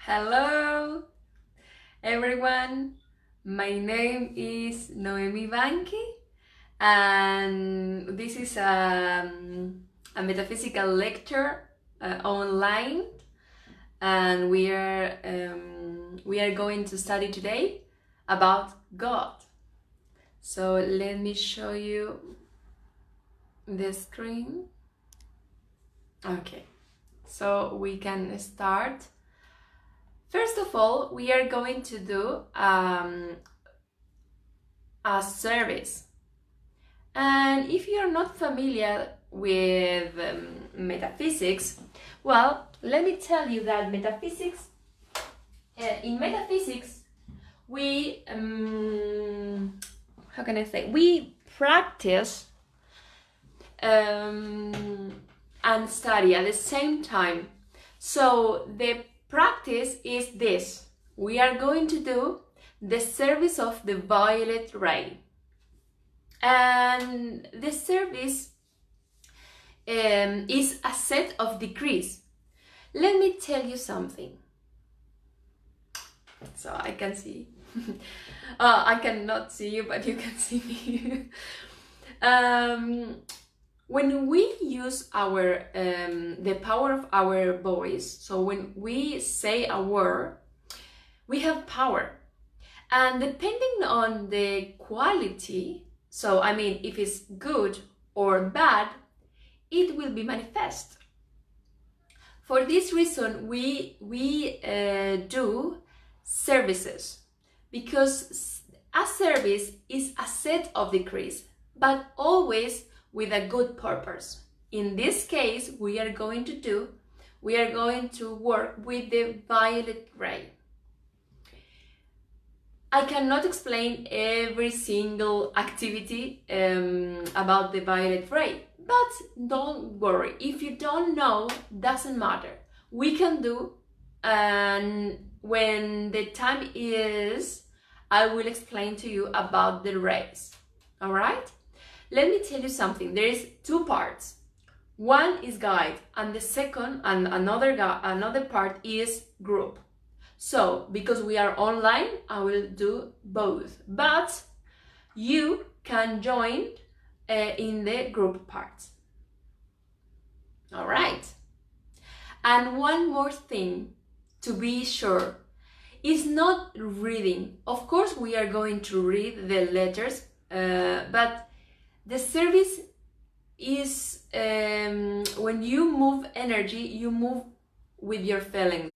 Hello everyone, my name is Noemi Banchi and this is a metaphysical lecture online, and we are going to study today about God. So let me show you the screen. Okay, so we can start. First of all, we are going to do a service. And if you are not familiar with metaphysics, well, let me tell you that metaphysics, in metaphysics, we, we practice and study at the same time. So the practice is this: we are going to do the service of the violet ray, and the service is a set of decrees. Let me tell you something. So I can see I cannot see you, but you can see me. When we use our the power of our voice, so when we say a word, we have power, and depending on the quality, so I mean if it's good or bad, it will be manifest. For this reason, we do services, because a service is a set of decrees, but always with a good purpose. In this case, we are going to work with the violet ray. I cannot explain every single activity about the violet ray, but don't worry. If you don't know, doesn't matter. We can do, and when the time is, I will explain to you about the rays. All right? Let me tell you something. There is two parts. One is guide, and the second and another part is group. So because we are online, I will do both, but you can join in the group part. All right. And one more thing to be sure, is not reading. Of course, we are going to read the letters, but the service is when you move energy, you move with your feelings.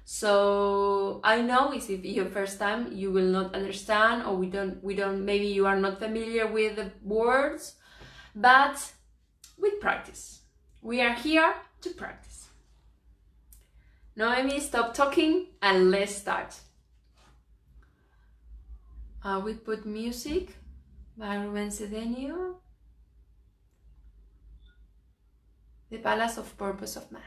So I know if your first time you will not understand, or we don't maybe you are not familiar with the words, but with practice. We are here to practice. Noemi, stop talking and let's start. We put music by Ruben Cedeño, The Palace of Purpose of Man.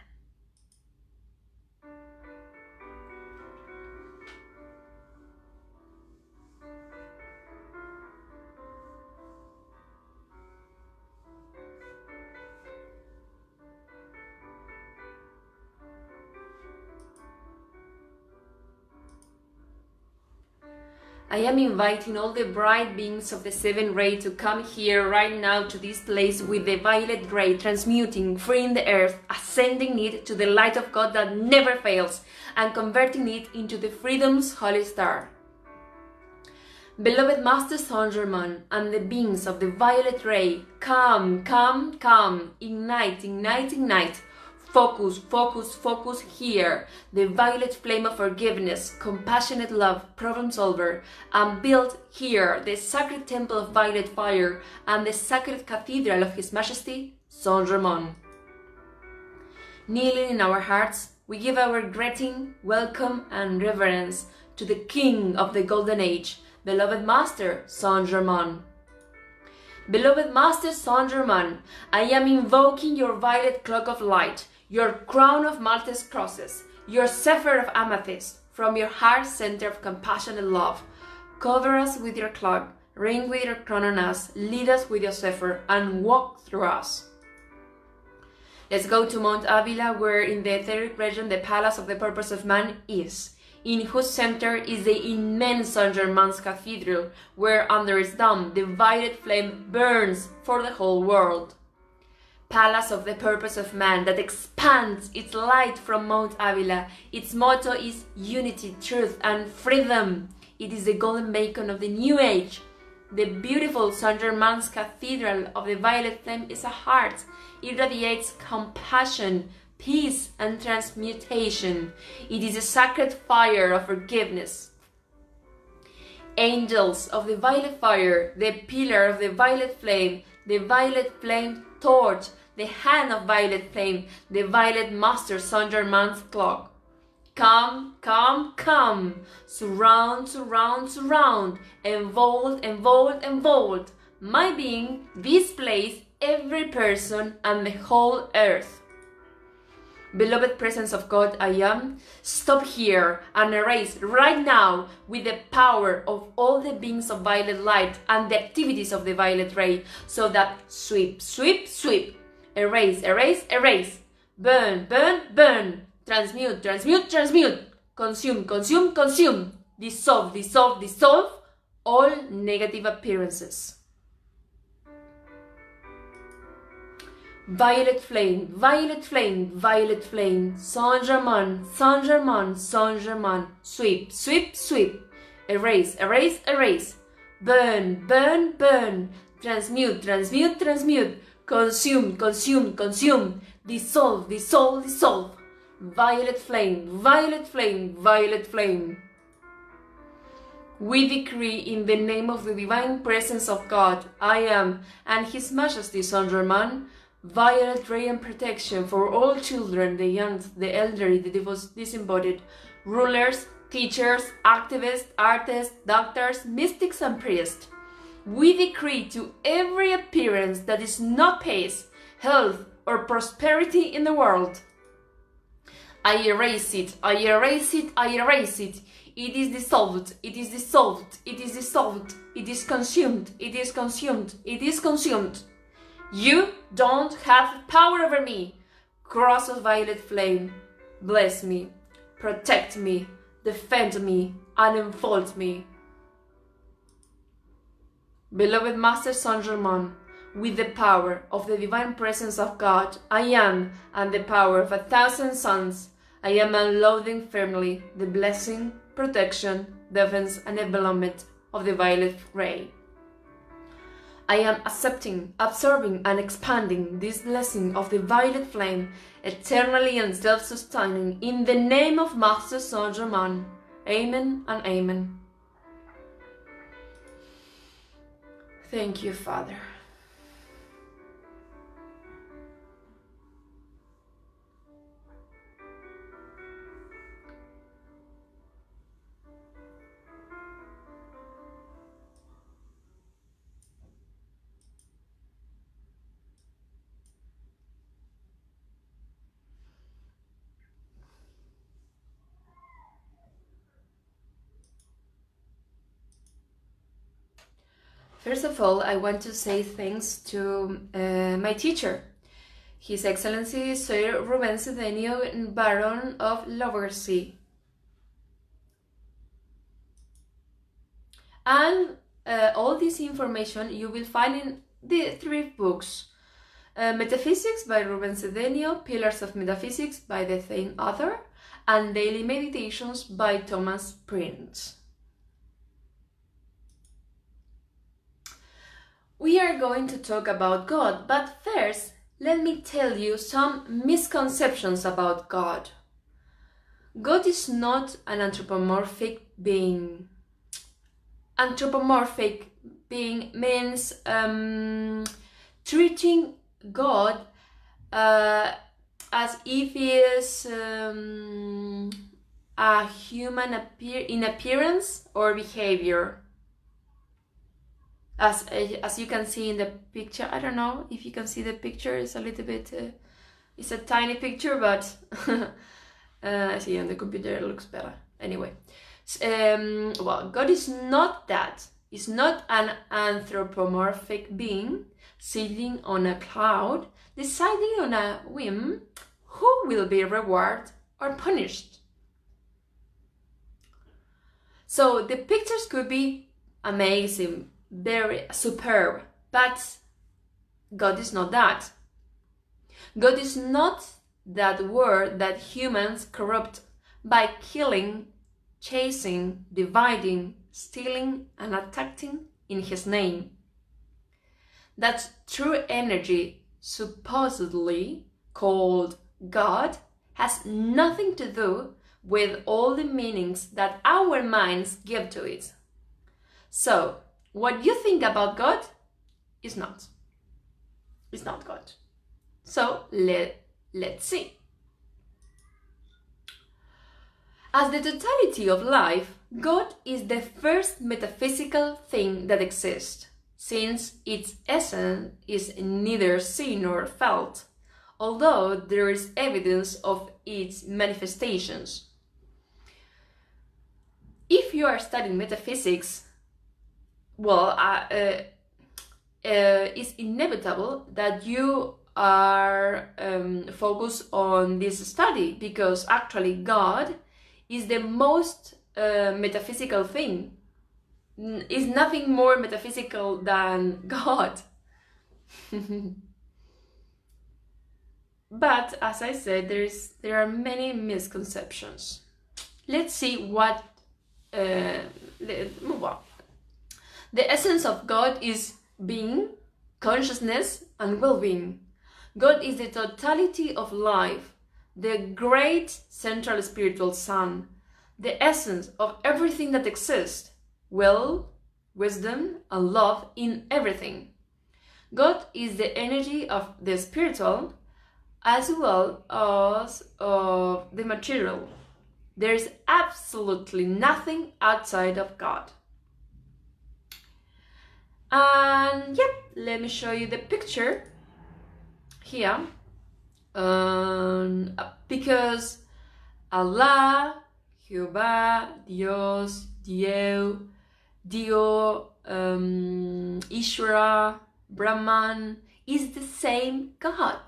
I am inviting all the bright beings of the seventh ray to come here right now to this place with the violet ray, transmuting, freeing the earth, ascending it to the light of God that never fails, and converting it into the freedom's holy star. Beloved Master Saint Germain and the beings of the violet ray, come, come, come, ignite, ignite, ignite. Focus, focus, focus here, the violet flame of forgiveness, compassionate love, problem solver, and build here the sacred temple of violet fire and the sacred cathedral of His Majesty, Saint Germain. Kneeling in our hearts, we give our greeting, welcome, and reverence to the King of the Golden Age, beloved Master Saint Germain. Beloved Master Saint Germain, I am invoking your violet cloak of light, your crown of Maltese crosses, your zephyr of amethyst, from your heart center of compassion and love. Cover us with your cloak, ring with your crown on us, lead us with your zephyr, and walk through us. Let's go to Mount Avila, where in the etheric region the palace of the purpose of man is, in whose center is the immense Saint-Germain's cathedral, where under its dome the violet flame burns for the whole world. Palace of the purpose of man that expands its light from Mount Avila. Its motto is unity, truth, and freedom. It is the golden beacon of the new age. The beautiful Saint-Germain's cathedral of the violet flame is a heart. It radiates compassion, peace, and transmutation. It is a sacred fire of forgiveness. Angels of the violet fire, the pillar of the violet flame torch, the hand of violet flame, the violet master Saint-Germain's clock. Come, come, come, surround, surround, surround, enfold, enfold, enfold. My being displays every person and the whole earth. Beloved presence of God, I am. Stop here and erase right now with the power of all the beings of violet light and the activities of the violet ray, so that sweep, sweep, sweep, erase, erase, erase, burn, burn, burn, transmute, transmute, transmute, consume, consume, consume, dissolve, dissolve, dissolve all negative appearances. Violet flame, violet flame, violet flame, Saint-Germain, Saint-Germain, Saint-Germain, sweep, sweep, sweep, erase, erase, erase, burn, burn, burn, transmute, transmute, transmute, consume, consume, consume, dissolve, dissolve, dissolve, violet flame, violet flame, violet flame. We decree in the name of the divine presence of God, I am, and His Majesty Saint-Germain, violet ray and protection for all children, the young, the elderly, the disembodied, rulers, teachers, activists, artists, doctors, mystics, and priests. We decree to every appearance that is not peace, health, or prosperity in the world. I erase it, I erase it, I erase it. It is dissolved, it is dissolved, it is dissolved, it is consumed, it is consumed, it is consumed. You don't have power over me. Cross of violet flame, bless me, protect me, defend me, and enfold me. Beloved Master Saint-Germain, with the power of the divine presence of God, I am, and the power of 1,000 suns, I am unloading firmly the blessing, protection, defense, and envelopment of the violet ray. I am accepting, absorbing, and expanding this blessing of the violet flame, eternally and self-sustaining, in the name of Master Saint-Germain. Amen and amen. Thank you, Father. First of all, I want to say thanks to my teacher, His Excellency Sir Ruben Cedeño, Baron of Loversea. And all this information you will find in the 3 books. Metaphysics by Ruben Cedeño, Pillars of Metaphysics by the same author, and Daily Meditations by Thomas Prince. We are going to talk about God, but first, let me tell you some misconceptions about God. God is not an anthropomorphic being. Anthropomorphic being means treating God as if he is a human in appearance or behavior. As you can see in the picture, I don't know if you can see the picture, it's a little bit, it's a tiny picture, but see on the computer it looks better. Anyway, well, God is not that. is not an anthropomorphic being sitting on a cloud, deciding on a whim who will be rewarded or punished. So the pictures could be amazing, very superb, but God is not that. God is not that world that humans corrupt by killing, chasing, dividing, stealing, and attacking in His name. That true energy, supposedly called God, has nothing to do with all the meanings that our minds give to it. So, what you think about God is not. It's not God. So, let's see. As the totality of life, God is the first metaphysical thing that exists, since its essence is neither seen nor felt, although there is evidence of its manifestations. If you are studying metaphysics, it's inevitable that you are focused on this study, because actually God is the most metaphysical thing. Is nothing more metaphysical than God. But as I said, there are many misconceptions. Let's see what. Let's move on. The essence of God is being, consciousness, and well-being. God is the totality of life, the great central spiritual sun, the essence of everything that exists, will, wisdom, and love in everything. God is the energy of the spiritual as well as of the material. There is absolutely nothing outside of God. And yep, let me show you the picture here. Because Allah, Jehová, Dios, Dieu, Dio, Ishvara, Brahman is the same God.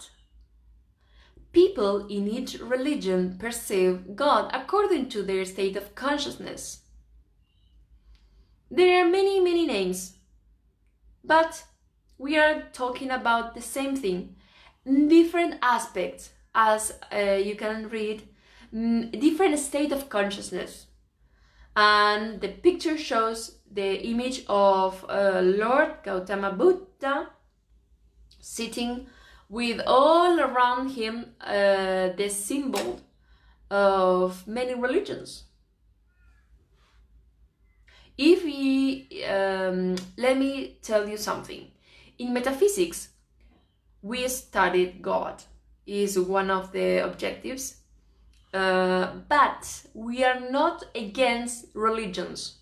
People in each religion perceive God according to their state of consciousness. There are many names, but we are talking about the same thing, different aspects, as you can read, different state of consciousness. And the picture shows the image of Lord Gautama Buddha sitting with all around him the symbol of many religions. If let me tell you something. In metaphysics, we studied God, is one of the objectives, but we are not against religions.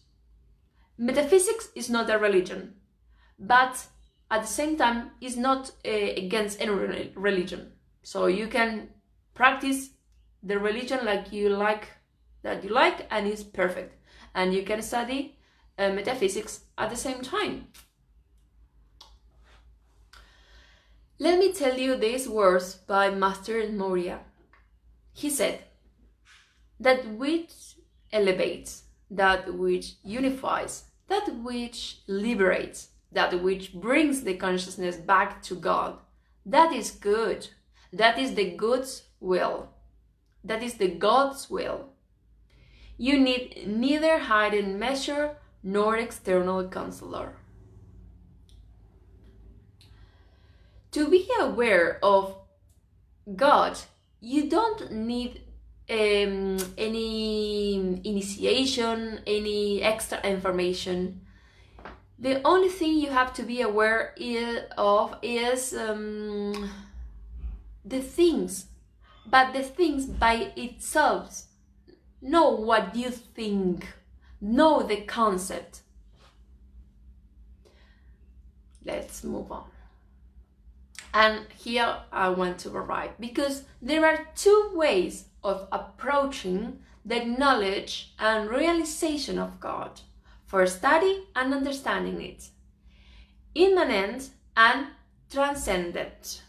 Metaphysics is not a religion, but at the same time is not against any religion. So you can practice the religion like you like, and it's perfect. And you can study metaphysics at the same time. Let me tell you these words by Master Moria. He said, that which elevates, that which unifies, that which liberates, that which brings the consciousness back to God, that is good. That is the God's will. That is the God's will. You need neither hidden measure nor external counselor. To be aware of God, you don't need any initiation, any extra information. The only thing you have to be aware of is the things, but the things by itself. Know what you think, know the concept. Let's move on. And here I want to arrive, because there are two ways of approaching the knowledge and realization of God. for study and understanding it. Immanent and transcendent.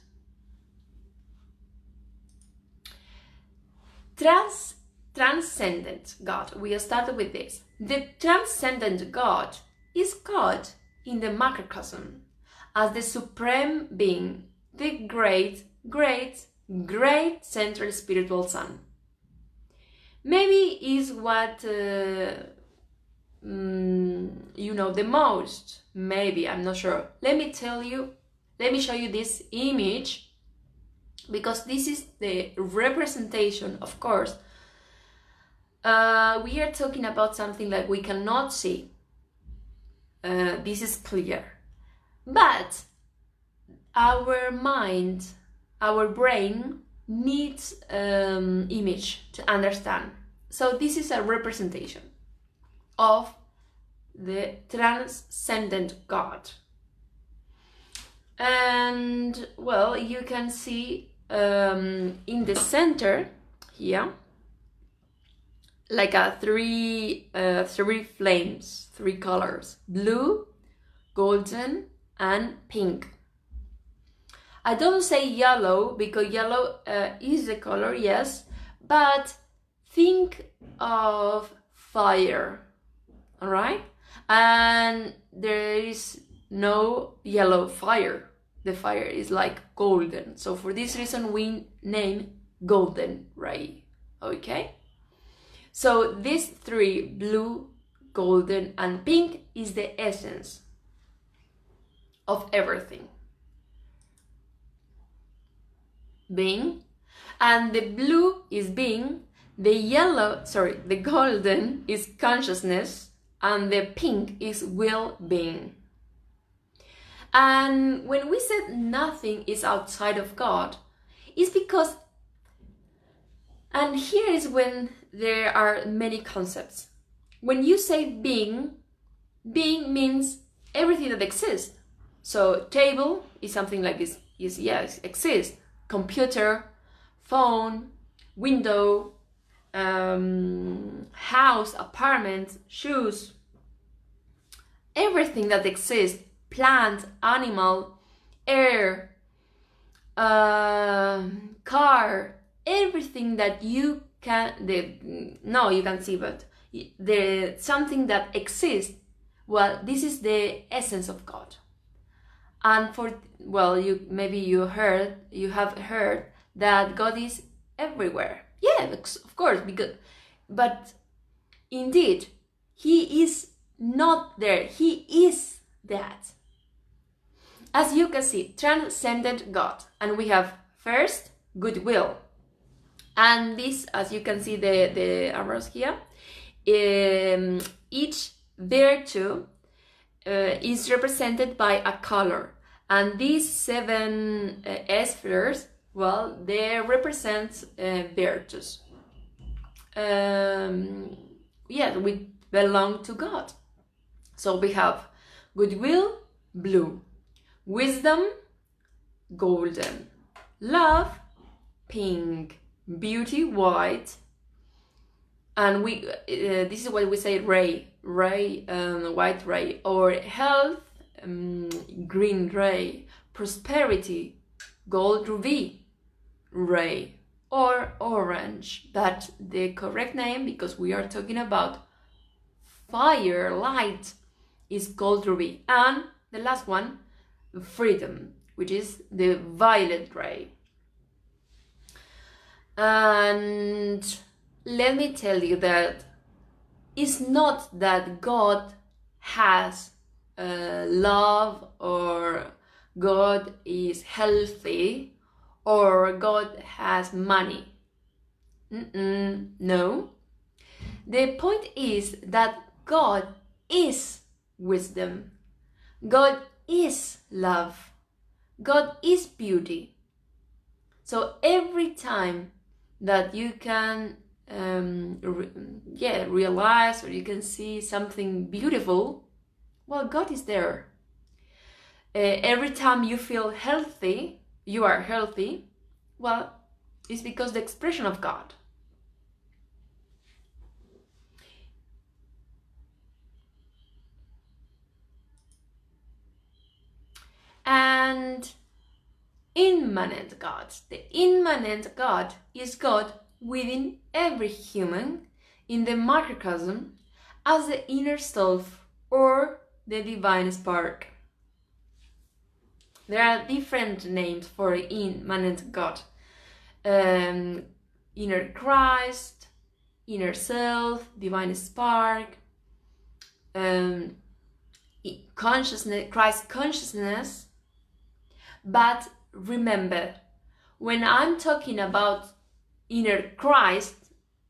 Transcendent God. We started with this. The transcendent God is God in the macrocosm as the supreme being, the great central spiritual sun. Maybe is what you know the most. Maybe, I'm not sure. Let me show you this image, because this is the representation, of course. We are talking about something that we cannot see. This is clear. But our mind, our brain needs image to understand. So this is a representation of the transcendent God. And well, you can see in the center here like three flames, three colors: blue, golden, and pink. I don't say yellow because yellow is a color, yes, but think of fire, all right? And there is no yellow fire. The fire is like golden. So for this reason we name golden ray, okay? So these three, blue, golden, and pink, is the essence of everything. Being, and the blue is being, the golden is consciousness, and the pink is well-being. And when we said nothing is outside of God, it's because, and here is when there are many concepts. When you say being means everything that exists. So table is something like this, yes, exists. Computer, phone, window, house, apartment, shoes, everything that exists, plant, animal, air, car, everything that you can, you can see, but something that exists, well, this is the essence of God. And you have heard that God is everywhere. Yeah, of course, but indeed, He is not there. He is that. As you can see, transcendent God. And we have first, goodwill. And this, as you can see the arrows here, each virtue is represented by a color. And these 7 spheres, well, they represent virtues. We belong to God. So we have goodwill, blue, wisdom, golden, love, pink, beauty, white, and this is what we say white ray, or health, green ray, prosperity, gold ruby ray, or orange. That's the correct name, because we are talking about fire, light, is gold ruby. And the last one, freedom, which is the violet ray. And let me tell you that it's not that God has love, or God is healthy, or God has money. No. The point is that God is wisdom. God is love. God is beauty. So every time that you can realize, or you can see something beautiful, well, God is there. Every time you feel healthy, you are healthy, well, it's because the expression of God. And immanent God. The immanent God is God within every human in the microcosm as the inner self or the divine spark. There are different names for immanent God. Inner Christ, inner self, divine spark, consciousness, Christ consciousness. But remember, when I'm talking about inner Christ,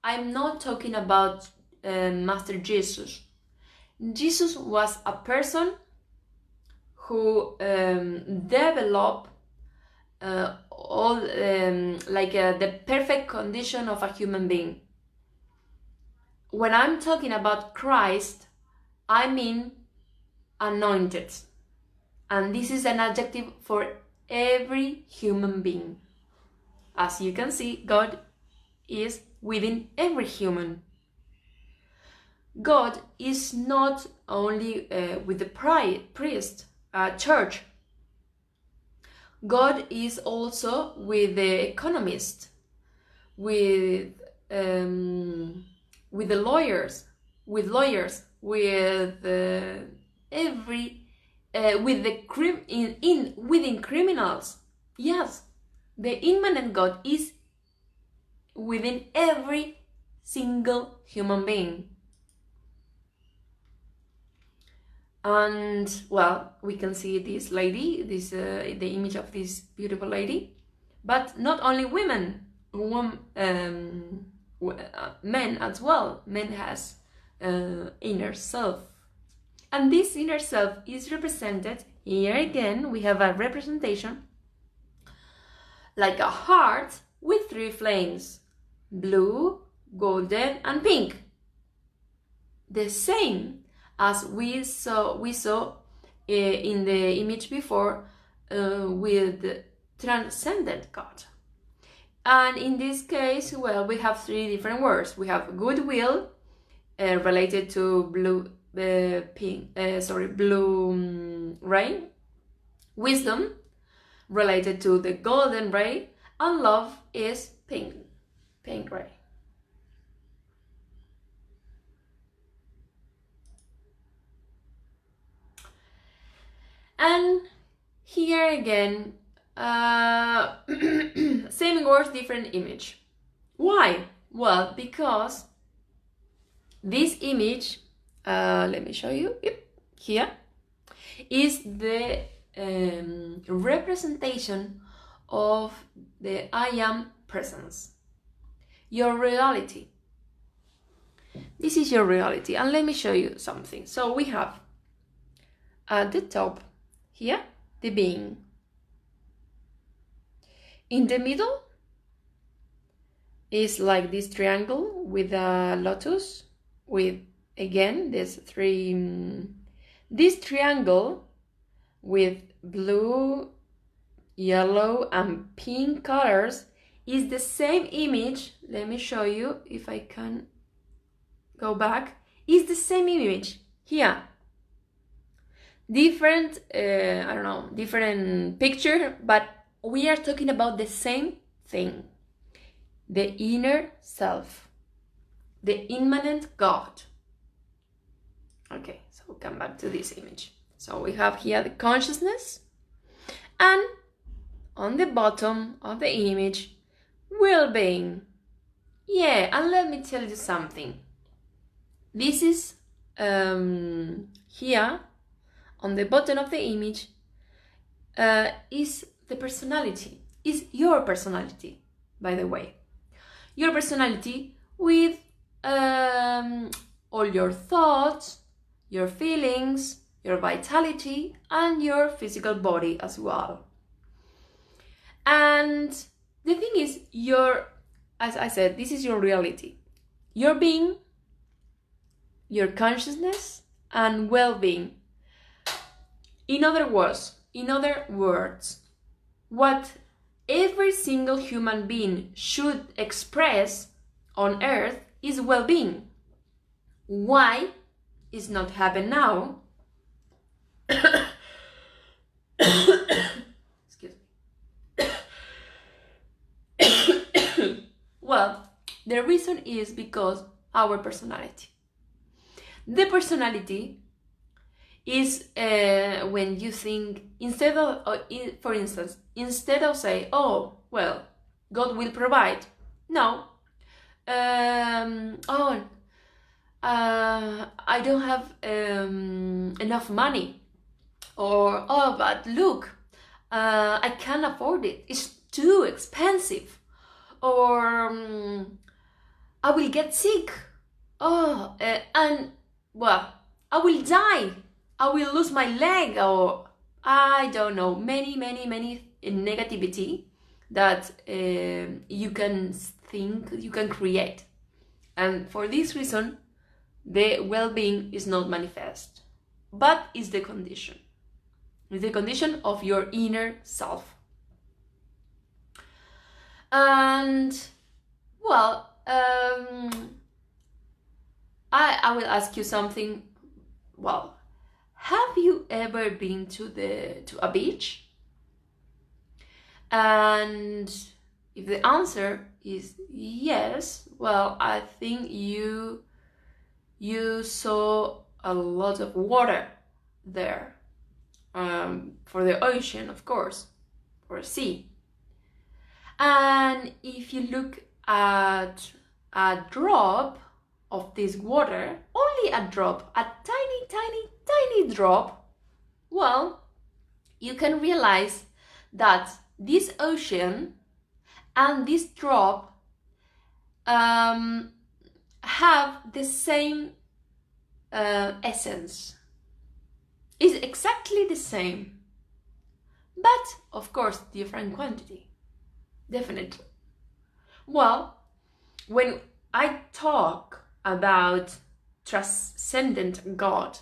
I'm not talking about Master Jesus. Jesus was a person who developed the perfect condition of a human being. When I'm talking about Christ, I mean anointed. And this is an adjective for every human being. As you can see, God is within every human. God is not only with the priest, church. God is also with the economist, with the lawyers, with within criminals. Yes, the immanent God is within every single human being. And well, we can see this lady, the image of this beautiful lady, but not only women, men as well. Men has inner self, and this inner self is represented here. Again, we have a representation like a heart with 3 flames: blue, golden, and pink. The same as we saw in the image before with transcendent God. And in this case, well, we have 3 different words. We have goodwill, related to blue ray, wisdom, related to the golden ray, and love is pink ray. And here again, same words, different image. Why? Well, because this image, let me show you, here, is the representation of the I am presence, your reality. This is your reality, and let me show you something. So we have at the top here the being. In the middle is like this triangle with a lotus, with again this 3, this triangle with blue, yellow, and pink colors is the same image. Let me show you if I can go back. Is the same image here. Different, different picture, but we are talking about the same thing. The inner self, the immanent God. Okay, so we'll come back to this image. So we have here the consciousness, and on the bottom of the image, well-being. Yeah, and let me tell you something. This is here on the bottom of the image is the personality, is your personality, by the way. Your personality with all your thoughts, your feelings, your vitality, and your physical body as well. And the thing is, as I said, this is your reality. Your being, your consciousness, and well-being. In other words, what every single human being should express on earth is well-being. Why is not happen now? Well, the reason is because our personality. The personality is when you think, instead of, for instance, instead of say, oh, well, God will provide. No. I don't have enough money. Or, oh, but look, I can't afford it. It's too expensive. Or, I will get sick. Oh, and, well, I will die. I will lose my leg. Or, I don't know, many negativity that you can think, you can create. And for this reason, the well-being is not manifest, but is the condition. It's the condition of your inner self. And, well, I will ask you something. Well, have you ever been to a beach? And if the answer is yes, well, I think you saw a lot of water there, for the ocean, of course, or sea. And if you look at a drop of this water, only a drop, a tiny drop, well, you can realize that this ocean and this drop have the same essence. Is exactly the same, but of course different quantity, definitely. Well, when I talk about transcendent God,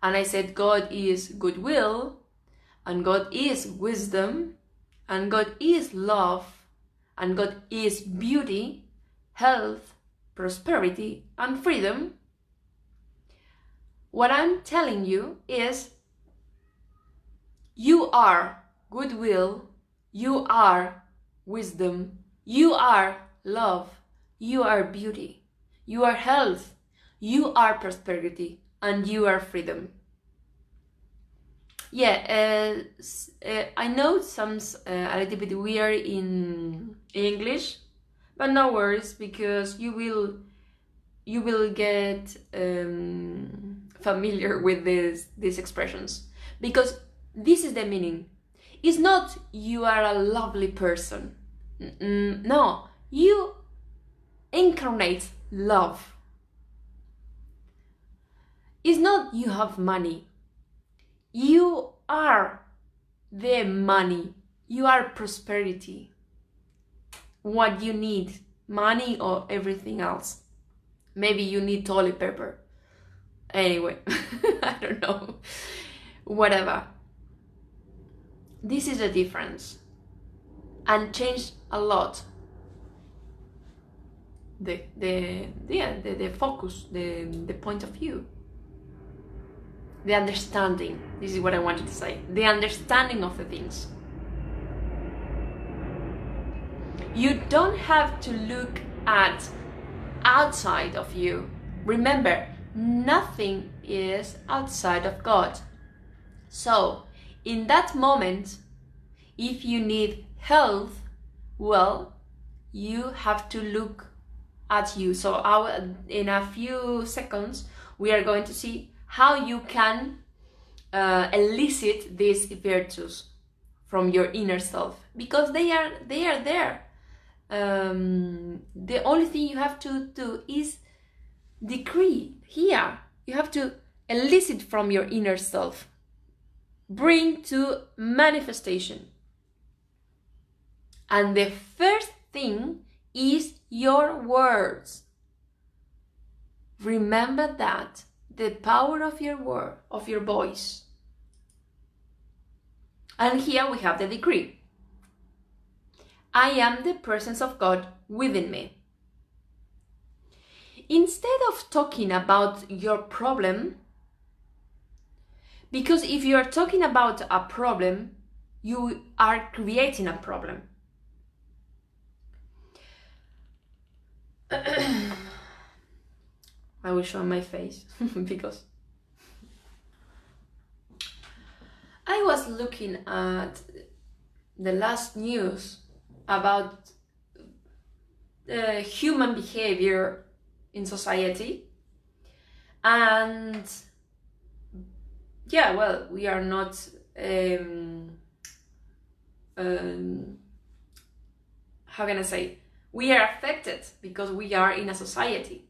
and I said God is goodwill, and God is wisdom, and God is love, and God is beauty, health, prosperity, and freedom, what I'm telling you is you are goodwill, you are wisdom, you are love, you are beauty, you are health, you are prosperity, and you are freedom. Yeah, I know sounds a little bit weird in English, but no worries, because you will get familiar with these expressions, because this is the meaning. It's not you are a lovely person. No, you incarnate love. It's not you have money. You are the money. You are prosperity. What you need, money or everything else. Maybe you need toilet paper. Anyway, I don't know. Whatever. This is a difference. And changed a lot. The focus, the point of view. The understanding. This is what I wanted to say. The understanding of the things. You don't have to look at outside of you. Remember, nothing is outside of God. So, in that moment, if you need health, well, you have to look at you. So in a few seconds, we are going to see how you can elicit these virtues from your inner self, because they are there. The only thing you have to do is decree here. You have to elicit from your inner self, bring to manifestation. And the first thing is your words. Remember that, the power of your word, of your voice. And here we have the decree. I am the presence of God within me. Instead of talking about your problem, because if you are talking about a problem, you are creating a problem. I will show my face because I was looking at the last news about human behavior in society, and yeah, well, we are not how can I say, we are affected because we are in a society.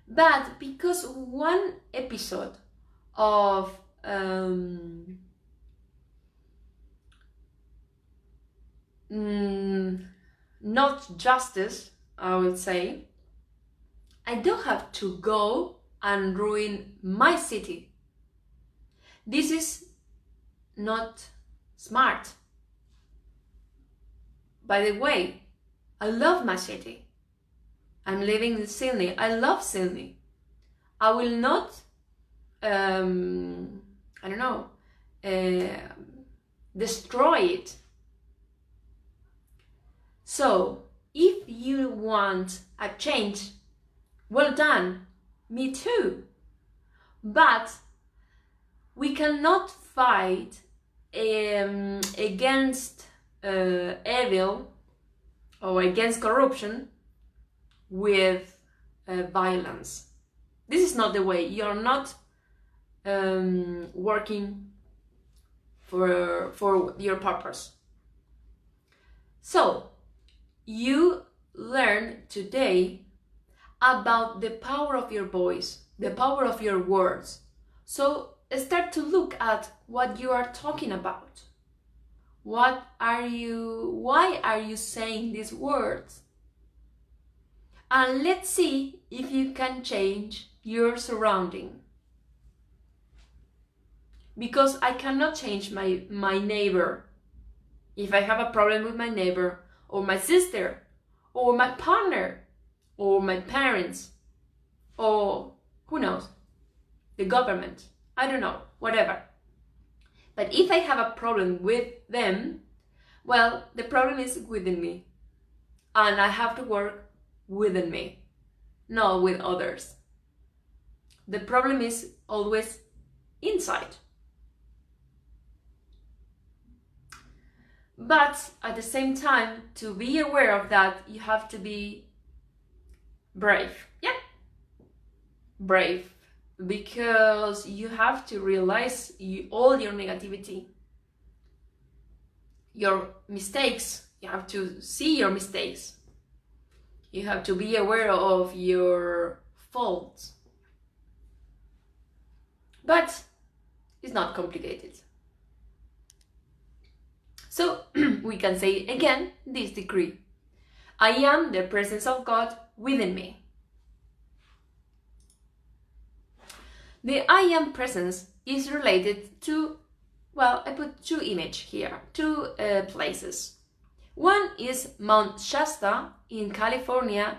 But because one episode of not justice, I would say, I don't have to go and ruin my city. This is not smart. By the way, I love my city. I'm living in Sydney. I love Sydney. I will not, destroy it. So, if you want a change, well done, me too. But we cannot fight against evil or against corruption with violence. This is not the way. You're not working for your purpose. So, you learn today about the power of your voice, the power of your words. So, start to look at what you are talking about. Why are you saying these words? And let's see if you can change your surrounding. Because I cannot change my neighbor. If I have a problem with my neighbor, or my sister, or my partner, or my parents, or who knows, the government, I don't know, whatever. But if I have a problem with them, well, the problem is within me. And I have to work within me, not with others. The problem is always inside. But at the same time, to be aware of that, you have to be brave. Yeah, brave. Because you have to realize all your negativity, your mistakes. You have to see your mistakes. You have to be aware of your faults. But it's not complicated. So we can say again this decree. I am the presence of God within me. The I am presence is related to, well, I put two images here, two places. One is Mount Shasta in California,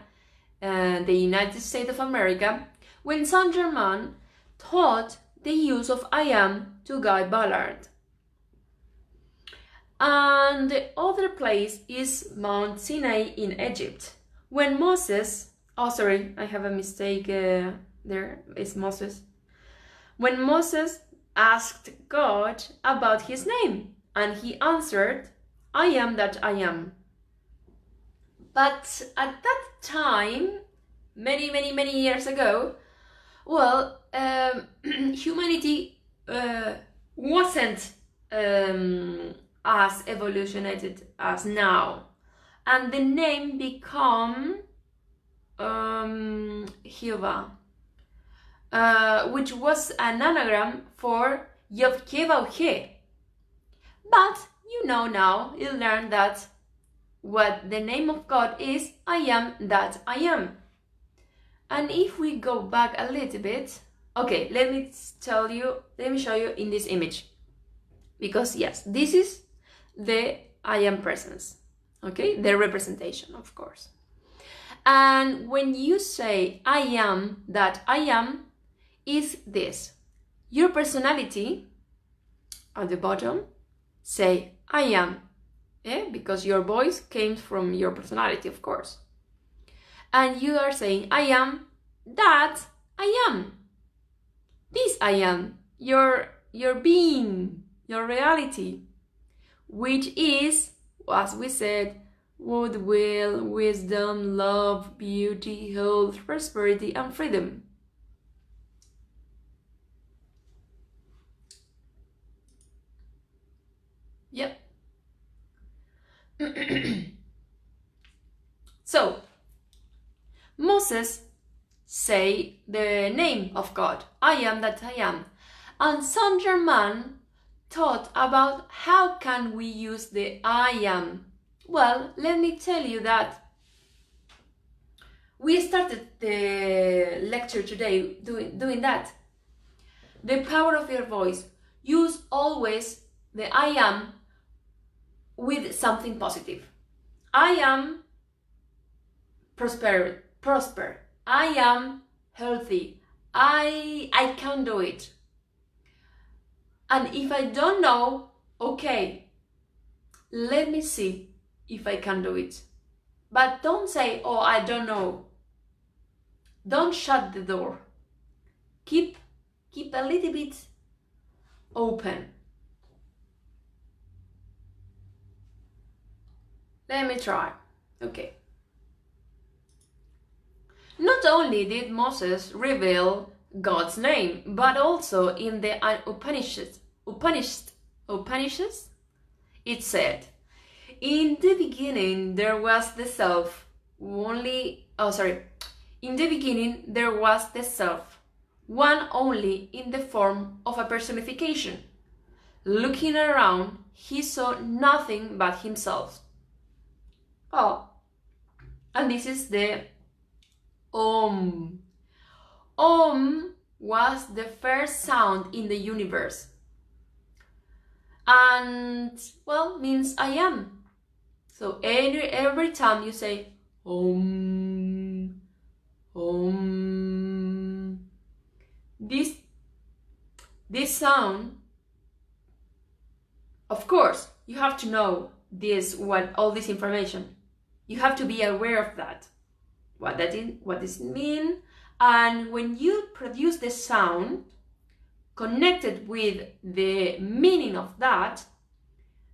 the United States of America, when Saint Germain taught the use of I am to Guy Ballard. And the other place is Mount Sinai in Egypt, when Moses, oh sorry, I have a mistake there, it's Moses. When Moses asked God about his name, and he answered, I am that I am. But at that time, many years ago, well, humanity wasn't as evolutionated as now, and the name become Jehovah, which was an anagram for Yod-Heh-Vav-Heh. But you know now, you learn that what the name of God is, I am that I am. And if we go back a little bit, okay, let me show you in this image. Because yes, this is the I am presence, okay? The representation, of course. And when you say I am that I am, is this. Your personality, at the bottom, say I am, because your voice came from your personality, of course. and you are saying, I am that I am. This I am, your being, your reality, which is, as we said, goodwill, wisdom, love, beauty, health, prosperity, and freedom. Yep. So, Moses say the name of God, I am that I am. And Saint-Germain thought about how can we use the I am. Well, let me tell you that we started the lecture today doing that. The power of your voice. Use always the I am with something positive. I am prosper. I am healthy. I can do it. And if I don't know, okay, let me see if I can do it. But don't say, oh, I don't know. Don't shut the door. Keep a little bit open. Let me try. Okay. Not only did Moses reveal God's name, but also in the Upanishads, it said, in the beginning there was the self, in the beginning there was the self, one only in the form of a personification. Looking around, he saw nothing but himself. Oh, and this is the Om. Om was the first sound in the universe. And, well, means I am. So every time you say Om, Om, this sound, of course, you have to know all this information. You have to be aware of that. What does it mean? And when you produce the sound connected with the meaning of that,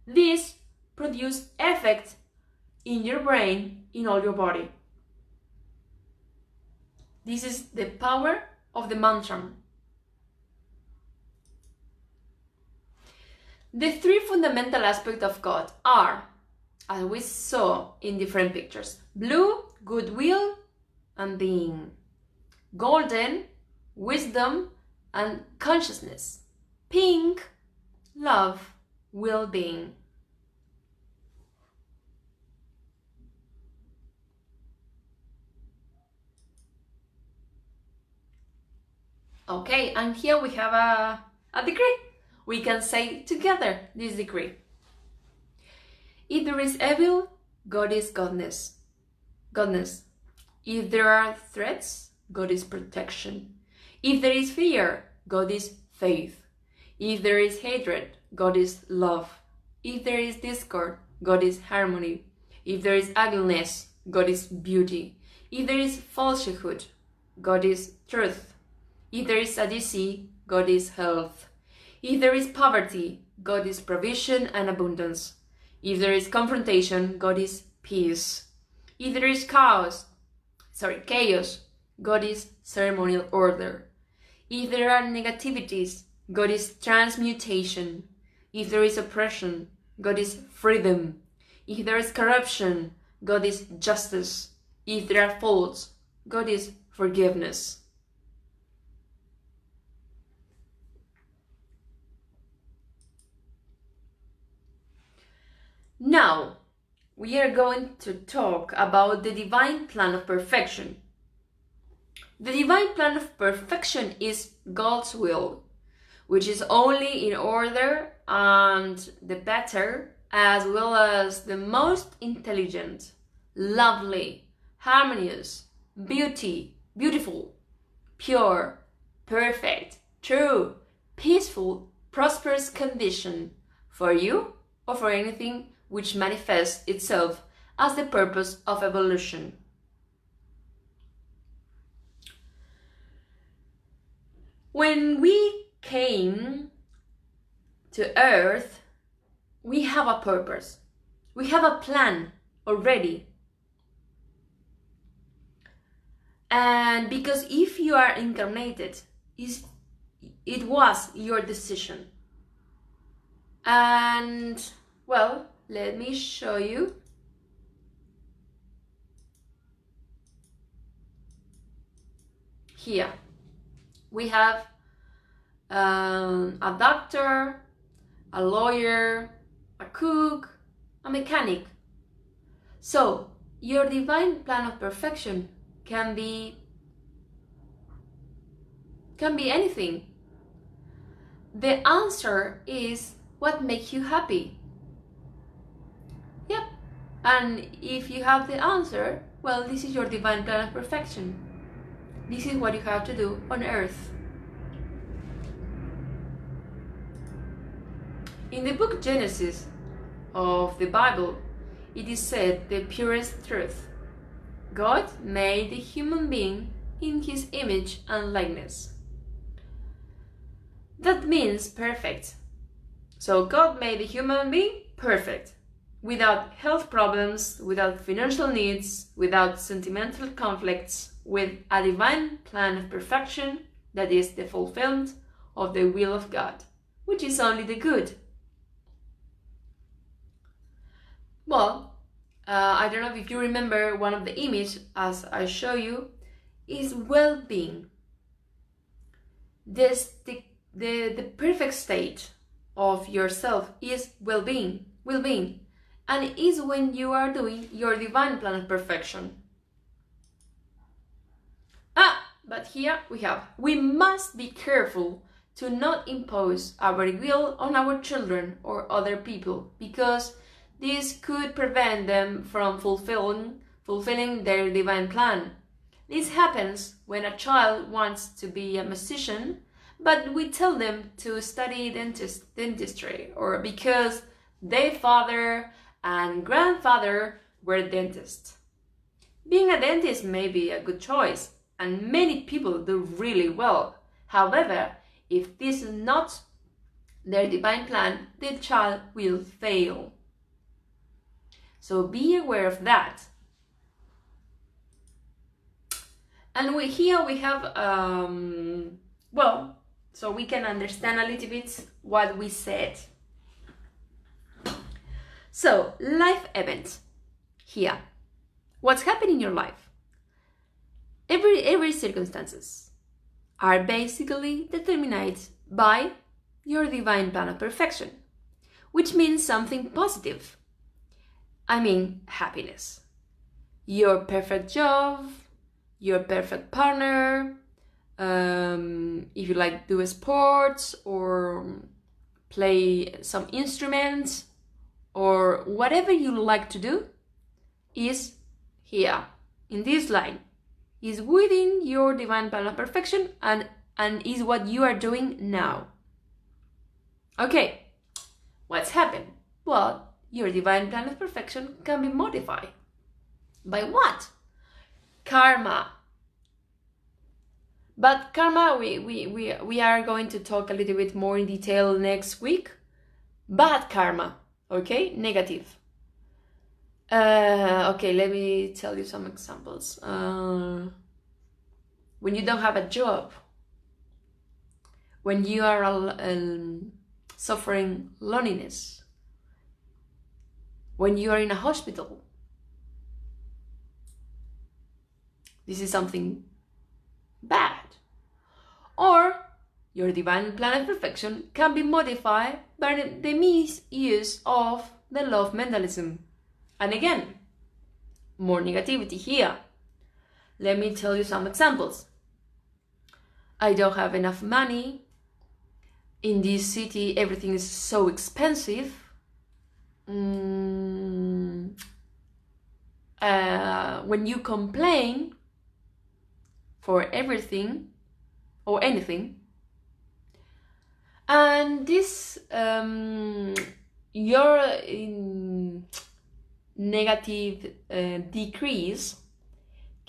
this produces effect in your brain, in all your body. This is the power of the mantra. The three fundamental aspects of God are, as we saw in different pictures, blue, goodwill and being, golden, wisdom and consciousness, pink, love, well-being. Okay, and here we have a decree. We can say together this decree. If there is evil, God is godness. If there are threats, God is protection. If there is fear, God is faith. If there is hatred, God is love. If there is discord, God is harmony. If there is ugliness, God is beauty. If there is falsehood, God is truth. If there is sadness, God is health. If there is poverty, God is provision and abundance. If there is confrontation, God is peace. If there is chaos, God is ceremonial order. If there are negativities, God is transmutation. If there is oppression, God is freedom. If there is corruption, God is justice. If there are faults, God is forgiveness. Now, we are going to talk about the divine plan of perfection. The divine plan of perfection is God's will, which is only in order and the better, as well as the most intelligent, lovely, harmonious, beautiful, pure, perfect, true, peaceful, prosperous condition for you or for anything which manifests itself as the purpose of evolution. When we came to Earth, we have a purpose. We have a plan already. And because if you are incarnated, it was your decision. And, well, let me show you. Here, we have a doctor, a lawyer, a cook, a mechanic. So, your divine plan of perfection can be anything. The answer is what makes you happy. Yep. And if you have the answer, well, this is your divine plan of perfection. This is what you have to do on Earth. In the book Genesis of the Bible, it is said the purest truth. God made the human being in his image and likeness. That means perfect. So God made the human being perfect, without health problems, without financial needs, without sentimental conflicts, with a divine plan of perfection that is the fulfillment of the will of God, which is only the good. Well, I don't know if you remember one of the images as I show you is well-being. The perfect state of yourself is well-being, and it is when you are doing your divine plan of perfection. But here we must be careful to not impose our will on our children or other people, because this could prevent them from fulfilling their divine plan. This happens when a child wants to be a musician, but we tell them to study dentistry, or because their father and grandfather were dentists. Being a dentist may be a good choice, and many people do really well. However, if this is not their divine plan, the child will fail. So be aware of that. And here we have, so we can understand a little bit what we said. So, life events. Here, what's happening in your life? Every circumstances are basically determined by your divine plan of perfection, which means something positive. I mean happiness. Your perfect job, your perfect partner, if you like do sports or play some instruments or whatever you like to do is here in this line, is within your divine plan of perfection and is what you are doing now. Okay, what's happened? Well, your divine plan of perfection can be modified. By what? Karma. But karma, we are going to talk a little bit more in detail next week. Bad karma, okay? Negative. Okay, let me tell you some examples. When you don't have a job, when you are suffering loneliness, when you are in a hospital, this is something bad. Or your divine plan of perfection can be modified by the misuse of the love mentalism. And again, more negativity here. Let me tell you some examples. I don't have enough money. In this city, everything is so expensive. When you complain for everything or anything, and this your negative decrease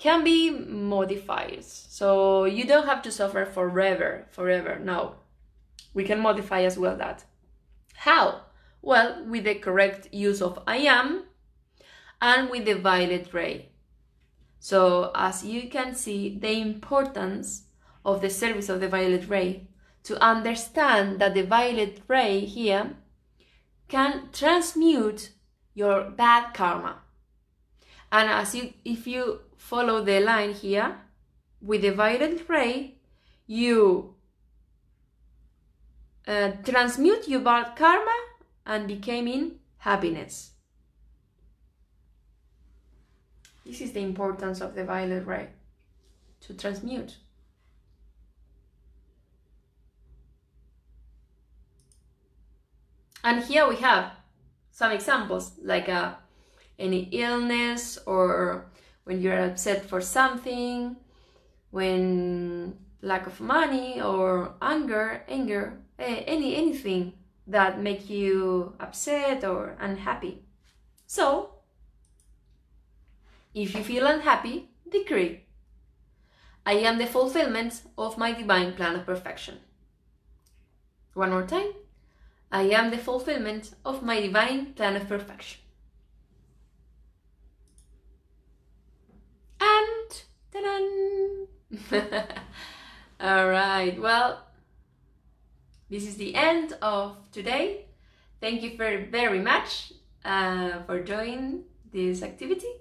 can be modified. So you don't have to suffer forever, no. We can modify as well that. How? Well, with the correct use of I am and with the violet ray. So as you can see, the importance of the service of the violet ray, to understand that the violet ray here can transmute your bad karma. And if you follow the line here, with the violet ray, you transmute your bad karma and became in happiness. This is the importance of the violet ray, to transmute. And here we have some examples, like any illness, or when you're upset for something, when lack of money or anger, anything that make you upset or unhappy. So, if you feel unhappy, decree: I am the fulfillment of my divine plan of perfection. One more time. I am the fulfillment of my divine plan of perfection. And ta-da! Alright, well, this is the end of today. Thank you very much for joining this activity.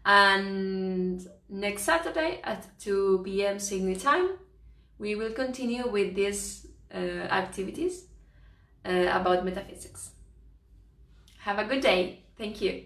And next Saturday at 2 p.m. Sydney time, we will continue with these activities about metaphysics. Have a good day. Thank you.